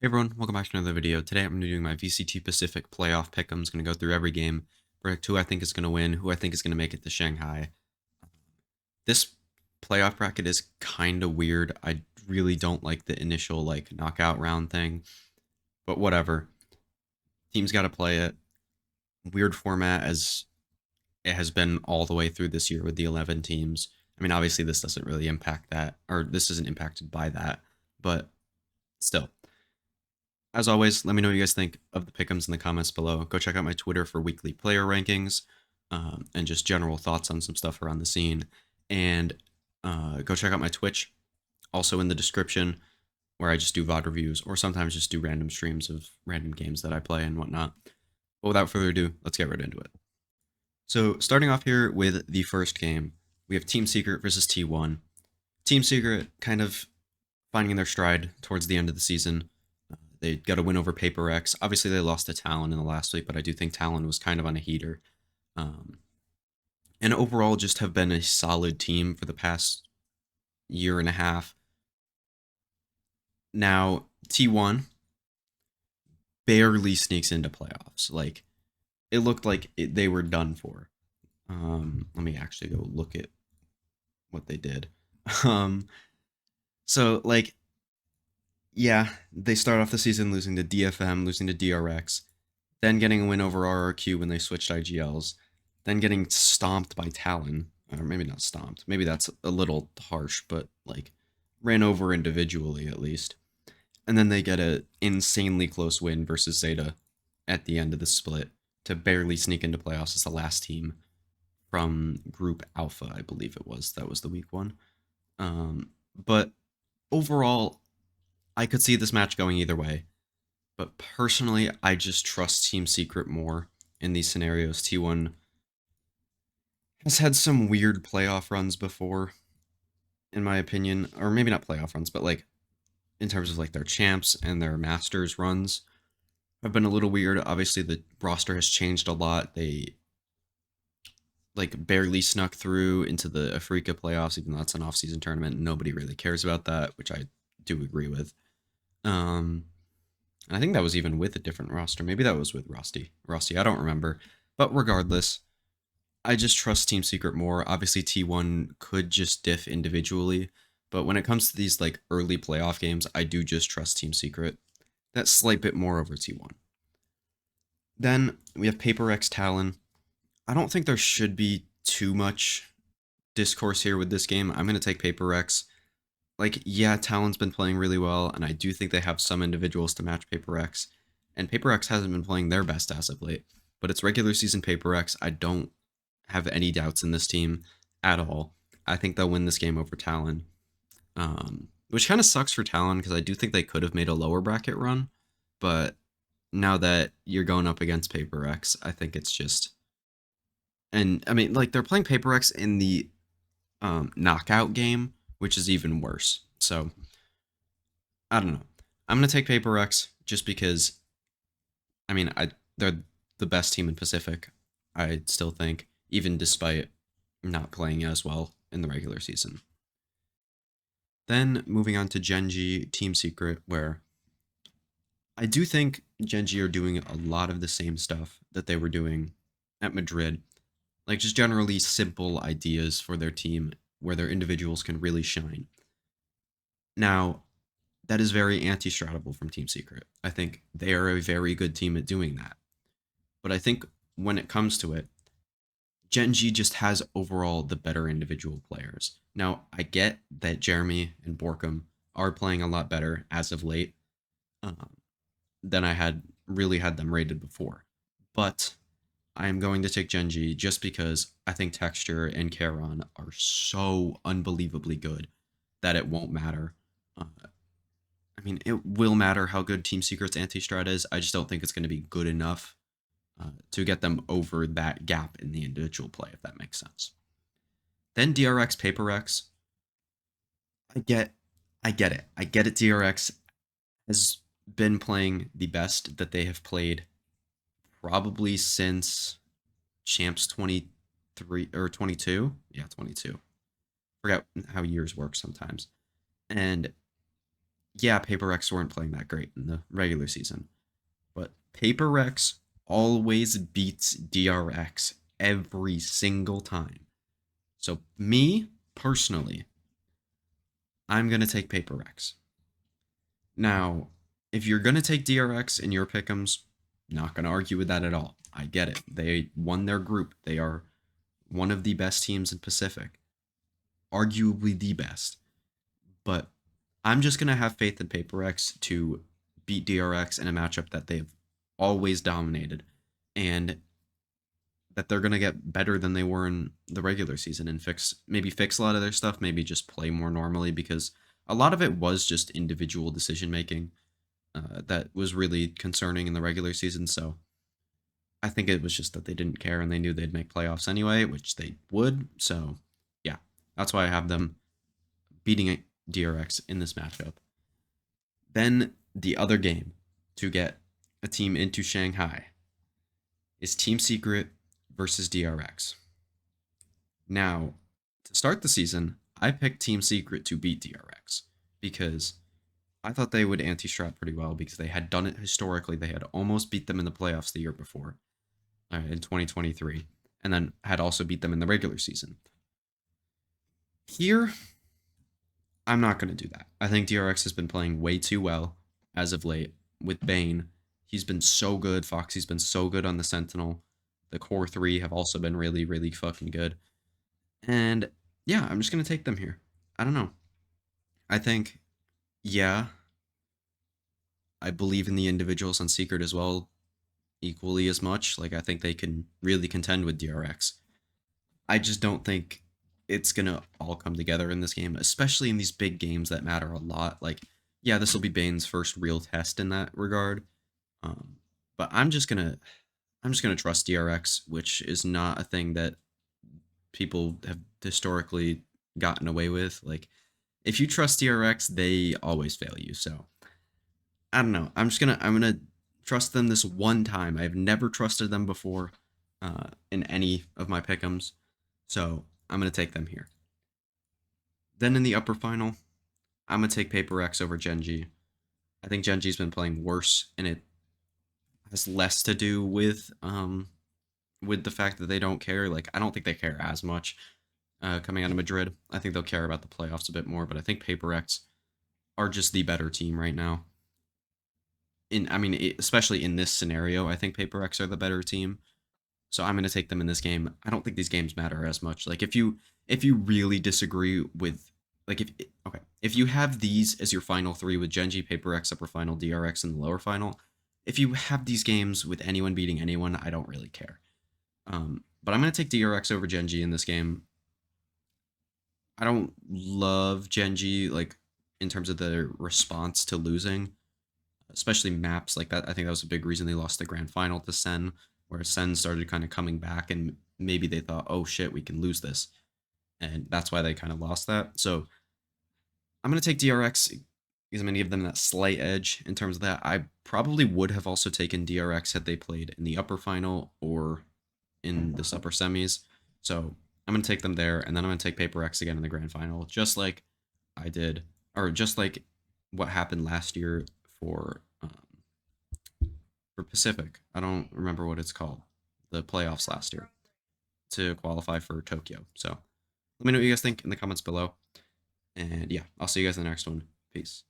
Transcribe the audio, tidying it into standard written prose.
Hey everyone, welcome back to another video. Today I'm going to be doing my VCT Pacific playoff Pickems. Going to go through every game, predict who I think is going to win, who I think is going to make it to Shanghai. This playoff bracket is kind of weird. I really don't like the initial knockout round thing, but whatever. Teams got to play it. Weird format as it has been all the way through this year with the 11 teams. I mean, obviously this doesn't really impact that, or this isn't impacted by that, but still. As always, let me know what you guys think of the pick'ems in the comments below. Go check out my Twitter for weekly player rankings and just general thoughts on some stuff around the scene. And go check out my Twitch, also in the description, where I just do VOD reviews or sometimes just do random streams of random games that I play and whatnot. But without further ado, let's get right into it. So, starting off here with the first game, we have Team Secret versus T1. Team Secret kind of finding their stride towards the end of the season. They got a win over Paper X. Obviously, they lost to Talon in the last week, but I do think Talon was kind of on a heater. Um, and overall, just have been a solid team for the past year and a half. Now, T1 barely sneaks into playoffs. Like, it looked like they were done for. Let me actually go look at what they did. Um, so, yeah, they start off the season losing to DFM, losing to DRX, then getting a win over RRQ when they switched IGLs, then getting stomped by Talon, or maybe not stomped, maybe that's a little harsh, but ran over individually at least. And then they get a insanely close win versus Zeta at the end of the split to barely sneak into playoffs as the last team from Group Alpha, I believe it was. That was the week one. But overall, I could see this match going either way. But personally, I just trust Team Secret more in these scenarios. T1 has had some weird playoff runs before, in my opinion. Or maybe not playoff runs, but in terms of their champs and their masters runs have been a little weird. Obviously, the roster has changed a lot. They barely snuck through into the Africa playoffs, even though that's an off-season tournament. Nobody really cares about that, which I do agree with. Um, I think that was even with a different roster. Maybe that was with Rusty, I don't remember. But regardless, I just trust Team Secret more. Obviously, T1 could just diff individually, but when it comes to these early playoff games, I do just trust Team Secret. That slight bit more over T1. Then we have Paper X Talon. I don't think there should be too much discourse here with this game. I'm going to take Paper X. Yeah, Talon's been playing really well, and I do think they have some individuals to match Paper X. And Paper X hasn't been playing their best as of late, but it's regular season Paper X. I don't have any doubts in this team at all. I think they'll win this game over Talon, which kind of sucks for Talon because I do think they could have made a lower bracket run, but now that you're going up against Paper X, I think it's just. And I mean, they're playing Paper X in the knockout game, which is even worse. So I don't know. I'm gonna take Paper X just because. I mean, they're the best team in Pacific. I still think, even despite not playing as well in the regular season. Then moving on to Gen.G Team Secret, where I do think Gen.G are doing a lot of the same stuff that they were doing at Madrid. Just generally simple ideas for their team where their individuals can really shine. Now, that is very anti-stratable from Team Secret. I think they are a very good team at doing that. But I think when it comes to it, Gen.G just has overall the better individual players. Now, I get that Jeremy and Borkham are playing a lot better as of late um, than I had really had them rated before. But I am going to take Gen.G just because I think Texture and Charon are so unbelievably good that it won't matter. I mean, it will matter how good Team Secret's anti-strat is. I just don't think it's going to be good enough to get them over that gap in the individual play, if that makes sense. Then DRX Paper X. I get it. I get it. DRX has been playing the best that they have played probably since Champs 23 or 22. Yeah, 22. Forget how years work sometimes. And Yeah, Paper Rex weren't playing that great in the regular season, but Paper Rex always beats DRX every single time. So, me personally, I'm going to take Paper Rex. Now, if you're going to take DRX in your pick'ems, not going to argue with that at all. I get it. They won their group. They are one of the best teams in Pacific, arguably the best. But I'm just going to have faith in Paper X to beat DRX in a matchup that they've always dominated, and that they're going to get better than they were in the regular season and fix a lot of their stuff, maybe just play more normally, because a lot of it was just individual decision making that was really concerning in the regular season. So I think it was just that they didn't care and they knew they'd make playoffs anyway, which they would. So yeah, that's why I have them beating DRX in this matchup. Then the other game to get a team into Shanghai is Team Secret versus DRX. Now, to start the season, I picked Team Secret to beat DRX because I thought they would anti-strat pretty well because they had done it historically. They had almost beat them in the playoffs the year before, in 2023, and then had also beat them in the regular season. Here, I'm not going to do that. I think DRX has been playing way too well as of late with Bane. He's been so good. Foxy's been so good on the Sentinel. The core three have also been really, really fucking good. And yeah, I'm just going to take them here. I don't know. I think, yeah, I believe in the individuals on Secret as well, equally as much. Like, I think they can really contend with DRX. I just don't think it's gonna all come together in this game, especially in these big games that matter a lot. Like, yeah, this will be Bane's first real test in that regard. Um, but I'm just gonna trust DRX, which is not a thing that people have historically gotten away with. Like, if you trust DRX, they always fail you. So I don't know. I'm gonna trust them this one time. I've never trusted them before in any of my pick'ems, so I'm gonna take them here. Then in the upper final, I'm gonna take Paper X over Gen.G. I think Gen.G's been playing worse, and it has less to do with the fact that they don't care. Like, I don't think they care as much coming out of Madrid. I think they'll care about the playoffs a bit more, but I think Paper X are just the better team right now. Especially in this scenario, I think Paper X are the better team. So I'm going to take them in this game. I don't think these games matter as much. Like, if you really disagree with, like, if you have these as your final three with Gen.G, Paper X upper final, DRX in the lower final, if you have these games with anyone beating anyone, I don't really care. But I'm going to take DRX over Gen.G in this game. I don't love Gen.G, like, in terms of their response to losing, especially maps like that. I think that was a big reason they lost the grand final to Sen, where Sen started kind of coming back and maybe they thought, oh shit, we can lose this. And that's why they kind of lost that. So I'm going to take DRX because I'm going to give them that slight edge in terms of that. I probably would have also taken DRX had they played in the upper final or in this upper semis. So I'm going to take them there, and then I'm going to take Paper X again in the grand final, just like I did, or just like what happened last year for Pacific. I don't remember what it's called, the playoffs last year to qualify for Tokyo. So let me know what you guys think in the comments below. And yeah, I'll see you guys in the next one. Peace.